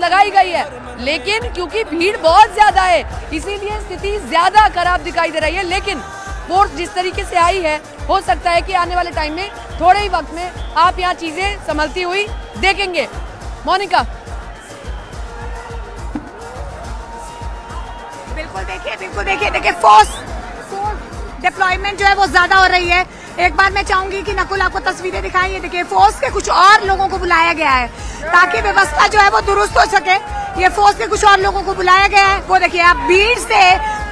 लगाई गई है, लेकिन क्योंकि भीड़ बहुत ज्यादा है इसीलिए स्थिति ज्यादा खराब दिखाई दे रही है। लेकिन फोर्स जिस तरीके से आई है, हो सकता है कि आने वाले टाइम में थोड़े ही वक्त में आप यहाँ चीजें संभलती हुई देखेंगे। मोनिका, बिल्कुल देखिए फोर्स डिप्लॉयमेंट जो है वो ज्यादा हो रही है। एक बार मैं चाहूंगी कि नकुल आपको तस्वीरें दिखाएं। देखिए फोर्स के कुछ और लोगों को बुलाया गया है ताकि व्यवस्था जो है वो दुरुस्त हो सके। ये फोर्स के कुछ और लोगों को बुलाया गया है। वो देखिए आप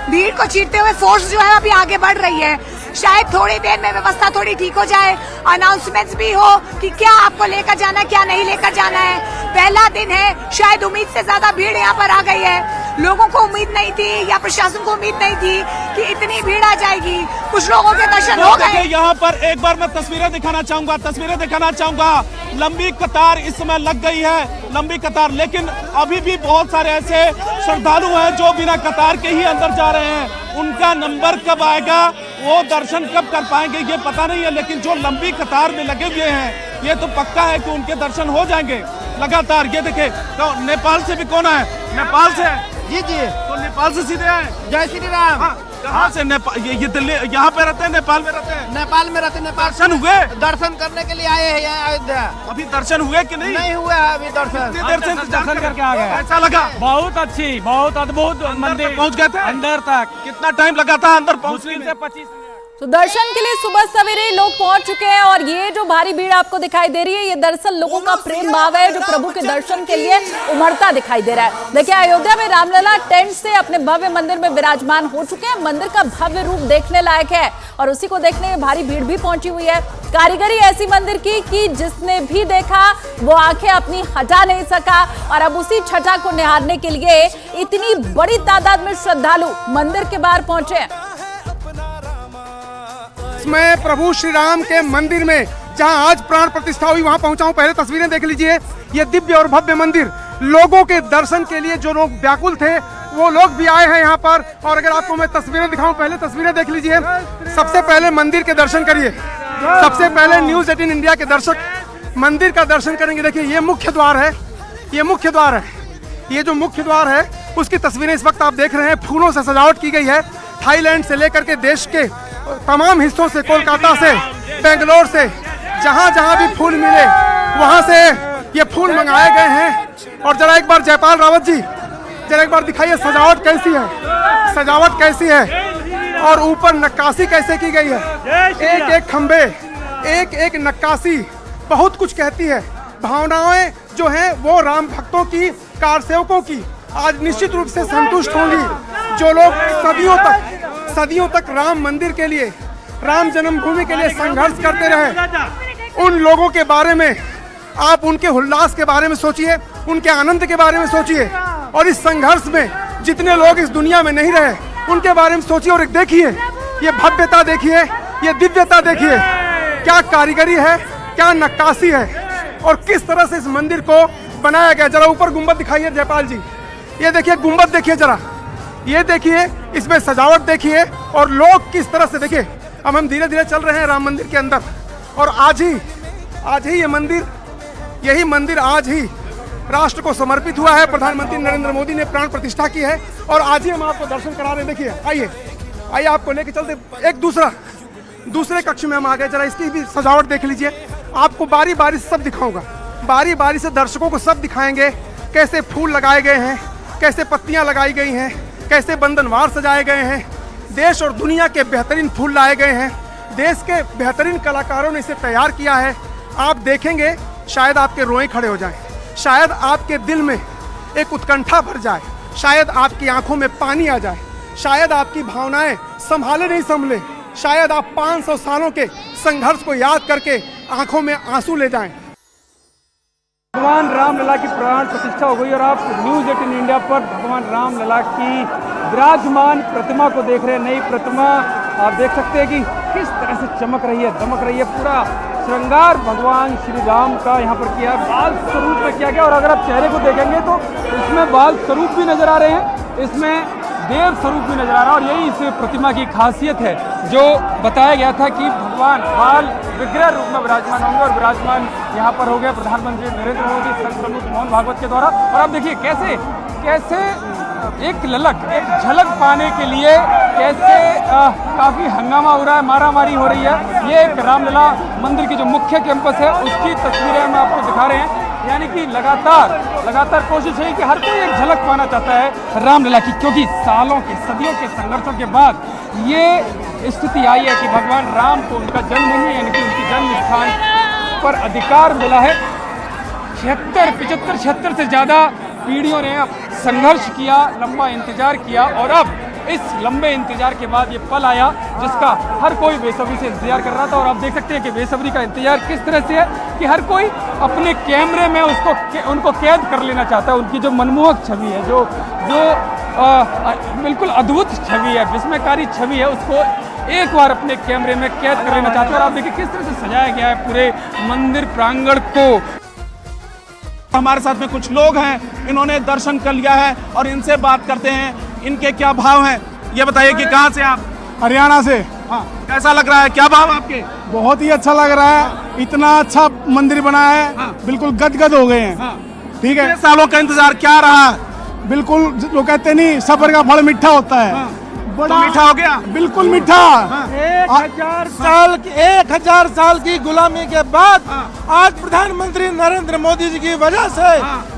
भीड़ को चीरते हुए फोर्स जो है अभी आगे बढ़ रही है। शायद थोड़ी देर में व्यवस्था थोड़ी ठीक हो जाए, अनाउंसमेंट्स भी हो कि क्या आपको लेकर जाना है, क्या नहीं लेकर जाना है। पहला दिन है, शायद उम्मीद से ज्यादा भीड़ यहाँ पर आ गई है। लोगों को उम्मीद नहीं थी या प्रशासन को उम्मीद नहीं थी कि इतनी भीड़ आ जाएगी। कुछ लोगों के दर्शन हो गए। यहाँ पर एक बार मैं तस्वीरें दिखाना चाहूंगा। लंबी कतार इस समय लग गई है, लंबी कतार, लेकिन अभी भी बहुत सारे ऐसे श्रद्धालु हैं जो बिना कतार के ही अंदर जा रहे हैं। उनका नंबर कब आएगा, वो दर्शन कब कर पाएंगे ये पता नहीं है, लेकिन जो लंबी कतार में लगे हुए हैं ये तो पक्का है कि उनके दर्शन हो जाएंगे लगातार। ये देखे तो नेपाल से भी कौन है? नेपाल से जी तो नेपाल से सीधे आए। जय श्री राम। कहाँ से? नेपाल? ये दिल्ली यहाँ पे रहते हैं, नेपाल में रहते हैं? नेपाल में रहते। नेपाल दर्शन हुए? दर्शन करने के लिए आए हैं यहाँ अयोध्या। अभी दर्शन हुए कि नहीं? नहीं हुआ है अभी दर्शन। कितनी देर से दर्शन करके आ गए? ऐसा लगा बहुत अच्छी, बहुत अद्भुत मंदिर। पहुँच गए थे अंदर तक? कितना टाइम लगा था अंदर पहुँचने में? 25 मिनट। तो दर्शन के लिए सुबह सवेरे लोग पहुंच चुके हैं और ये जो भारी भीड़ आपको दिखाई दे रही है, ये दरअसल लोगों का प्रेम भाव है जो प्रभु के दर्शन के लिए उमड़ता दिखाई दे रहा है। देखिए अयोध्या में रामलला टेंट से अपने भव्य मंदिर में विराजमान हो चुके हैं। मंदिर का भव्य रूप देखने लायक है और उसी को देखने में भारी भीड़ भी पहुंची हुई है। कारीगरी ऐसी मंदिर की कि जिसने भी देखा वो आंखें अपनी हटा नहीं सका और अब उसी छठा को निहारने के लिए इतनी बड़ी तादाद में श्रद्धालु मंदिर के बाहर पहुंचे हैं। मैं प्रभु श्री राम के मंदिर में जहां आज प्राण प्रतिष्ठा हुई वहां पहुंचा हूं। पहले तस्वीरें देख लीजिए। ये दिव्य और भव्य मंदिर, लोगों के दर्शन के लिए जो लोग व्याकुल थे वो लोग भी आए हैं यहाँ पर। और अगर आपको मैं तस्वीरें दिखाऊं, पहले तस्वीरें देख लीजिए। सबसे पहले मंदिर के दर्शन करिए। सबसे पहले न्यूज़ 18 इंडिया के दर्शक मंदिर का दर्शन करेंगे। देखिए ये मुख्य द्वार है, ये मुख्य द्वार है। ये जो मुख्य द्वार है उसकी तस्वीरें इस वक्त आप देख रहे हैं। फूलों से सजावट की गई है। थाईलैंड से लेकर के देश के तमाम हिस्सों से, कोलकाता से, बेंगलोर से, जहां जहां भी फूल मिले वहां से ये फूल मंगाए गए हैं। और जरा एक बार जयपाल रावत जी, जरा एक बार दिखाइए सजावट कैसी है, सजावट कैसी है और ऊपर नक्काशी कैसे की गई है। एक एक खंबे, एक एक नक्काशी बहुत कुछ कहती है। भावनाएं जो हैं वो राम भक्तों की, कारसेवकों की आज निश्चित रूप से संतुष्ट होंगी। जो लोग सदियों तक राम मंदिर के लिए, राम जन्मभूमि के लिए संघर्ष करते रहे, उन लोगों के बारे में आप उनके उल्लास के बारे में सोचिए, उनके आनंद के बारे में सोचिए। और इस संघर्ष में जितने लोग इस दुनिया में नहीं रहे उनके बारे में सोचिए। और देखिए ये भव्यता, देखिए ये दिव्यता, देखिए क्या कारीगरी है, क्या नक्काशी है और किस तरह से इस मंदिर को बनाया गया। जरा ऊपर गुंबद दिखाइए जयपाल जी। ये देखिए गुंबद, देखिए जरा, ये देखिए इसमें सजावट देखिए और लोग किस तरह से। देखिए अब हम धीरे धीरे चल रहे हैं राम मंदिर के अंदर और आज ही ये मंदिर, यही मंदिर आज ही राष्ट्र को समर्पित हुआ है। प्रधानमंत्री नरेंद्र मोदी ने प्राण प्रतिष्ठा की है और आज ही हम आपको दर्शन करा रहे हैं। देखिए आइए आपको लेके चलते। एक दूसरे कक्ष में हम आ गए। जरा इसकी भी सजावट देख लीजिए। आपको बारी बारी से सब दिखाऊंगा, बारी बारी से दर्शकों को सब दिखाएंगे। कैसे फूल लगाए गए हैं, कैसे पत्तियां लगाई गई हैं, कैसे बंधनवार सजाए गए हैं। देश और दुनिया के बेहतरीन फूल लाए गए हैं। देश के बेहतरीन कलाकारों ने इसे तैयार किया है। आप देखेंगे शायद आपके रोए खड़े हो जाएं, शायद आपके दिल में एक उत्कंठा भर जाए, शायद आपकी आंखों में पानी आ जाए, शायद आपकी भावनाएं संभाले नहीं संभले, शायद आप 500 सालों के संघर्ष को याद करके आंखों में आंसू ले जाएं। भगवान रामलला की प्राण प्रतिष्ठा हो गई और आप न्यूज़ 18 इंडिया पर भगवान रामलला की विराजमान प्रतिमा को देख रहे हैं। नई प्रतिमा आप देख सकते हैं कि किस तरह से चमक रही है, दमक रही है। पूरा श्रृंगार भगवान श्री राम का यहाँ पर किया है, बाल स्वरूप में किया गया। और अगर आप चेहरे को देखेंगे तो इसमें बाल स्वरूप भी नजर आ रहे हैं, इसमें देव स्वरूप भी नजर आ रहा है और यही इस प्रतिमा की खासियत है। जो बताया गया था कि भगवान बाल विग्रह रूप में विराजमान होंगे और विराजमान यहाँ पर हो गए प्रधानमंत्री नरेंद्र मोदी, संघ प्रमुख मोहन भागवत के द्वारा। और आप देखिए कैसे कैसे एक ललक, एक झलक पाने के लिए कैसे काफ़ी हंगामा हो रहा है, मारामारी हो रही है। ये एक रामलला मंदिर की जो मुख्य कैंपस है उसकी तस्वीरें हम आपको दिखा रहे हैं। यानी कि लगातार कोशिश है कि हर कोई एक झलक पाना चाहता है रामलला की, क्योंकि सालों के सदियों के संघर्षों के बाद ये स्थिति आई है कि भगवान राम को उनका जन्मभूमि यानी कि उनकी जन्म स्थान पर अधिकार मिला है। 76 से ज़्यादा पीढ़ियों ने संघर्ष किया, लंबा इंतजार किया और अब इस लंबे इंतजार के बाद ये पल आया जिसका हर कोई बेसब्री से इंतजार कर रहा था। और आप देख सकते हैं कि बेसब्री का इंतजार किस तरह से है कि हर कोई अपने कैमरे में उनको कैद कर लेना चाहता है। उनकी जो मनमोहक छवि है, जो बिल्कुल अद्भुत छवि है, विस्मयकारी छवि है, उसको एक बार अपने कैमरे में कैद कर लेना चाहते हैं। और आप देखिए किस तरह से सजाया गया है पूरे मंदिर प्रांगण को। हमारे साथ में कुछ लोग हैं, इन्होंने दर्शन कर लिया है और इनसे बात करते हैं, इनके क्या भाव हैं। ये बताइए कि कहाँ से आप? हरियाणा से। हाँ, कैसा लग रहा है, क्या भाव आपके? बहुत ही अच्छा लग रहा है, इतना अच्छा मंदिर बना है, बिल्कुल गदगद हो गए हैं। ठीक है, सालों का इंतजार क्या रहा? बिल्कुल जो कहते नहीं सबर का फल मीठा होता है, बड़ा मीठा हो गया, बिल्कुल मीठा। 1000 साल की गुलामी के बाद आज प्रधानमंत्री नरेंद्र मोदी जी की वजह से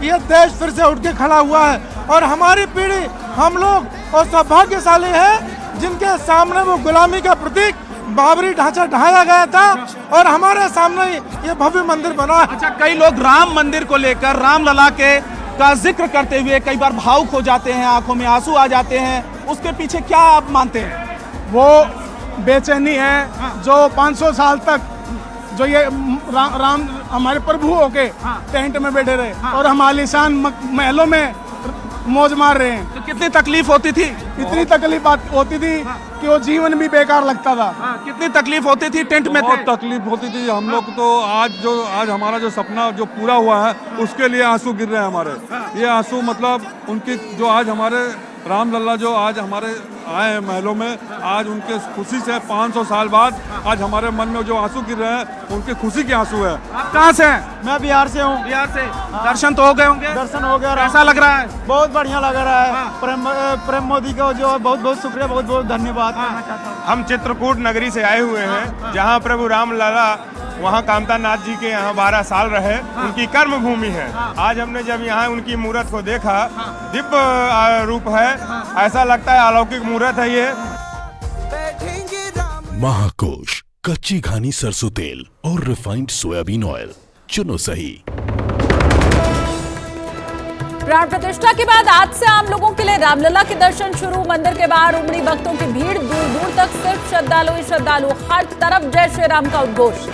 ये देश फिर से उठ के खड़ा हुआ है। और हमारी पीढ़ी, हम लोग और सौभाग्यशाली है जिनके सामने वो गुलामी का प्रतीक बाबरी ढांचा ढाया गया था और हमारे सामने ये भव्य मंदिर बना है। अच्छा, कई लोग राम मंदिर को लेकर, रामलला के का जिक्र करते हुए कई बार भावुक हो जाते हैं, आंखों में आंसू आ जाते हैं, उसके पीछे क्या आप मानते हैं? वो बेचैनी है जो 500 साल तक जो ये राम हमारे प्रभु होके टेंट में बैठे रहे और हम आलीशान महलों में मौज मार रहे हैं। तो कितनी तकलीफ होती थी? इतनी तकलीफ होती थी कि वो जीवन भी बेकार लगता था। कितनी तकलीफ होती थी टेंट में? बहुत तकलीफ होती थी हम लोग तो। आज हमारा जो सपना जो पूरा हुआ है उसके लिए आंसू गिर रहे हैं हमारे। ये आंसू मतलब उनकी जो आज हमारे रामलला जो आज हमारे आए हैं महलों में, आज उनके खुशी से 500 साल बाद आज हमारे मन में जो आंसू गिर रहे हैं उनके खुशी के आंसू है। आप कहाँ से हैं? मैं बिहार से हूँ। बिहार से। दर्शन तो हो गए होंगे? दर्शन हो गया। कैसा लग रहा है? बहुत बढ़िया लग रहा है। प्रेम मोदी को जो बहुत बहुत शुक्रिया, बहुत बहुत धन्यवाद करना चाहता हूँ। हम चित्रकूट नगरी से आए हुए हैं, जहाँ प्रभु रामलला वहाँ कामता नाथ जी के यहाँ 12 साल रहे, उनकी कर्म भूमि है। आज हमने जब यहाँ उनकी मूर्त को देखा, दिव्य रूप है, ऐसा लगता है अलौकिक मूर्त है ये। महाकोश, कच्ची घानी सरसों तेल और रिफाइंड सोयाबीन ऑयल, चुनो सही। प्राण प्रतिष्ठा के बाद आज से आम लोगों के लिए रामलला के दर्शन शुरू। मंदिर के बाहर उमड़ी भक्तों की भीड़, दूर दूर तक सिर्फ श्रद्धालु ही श्रद्धालु, हर तरफ जय श्री राम का उद्घोष।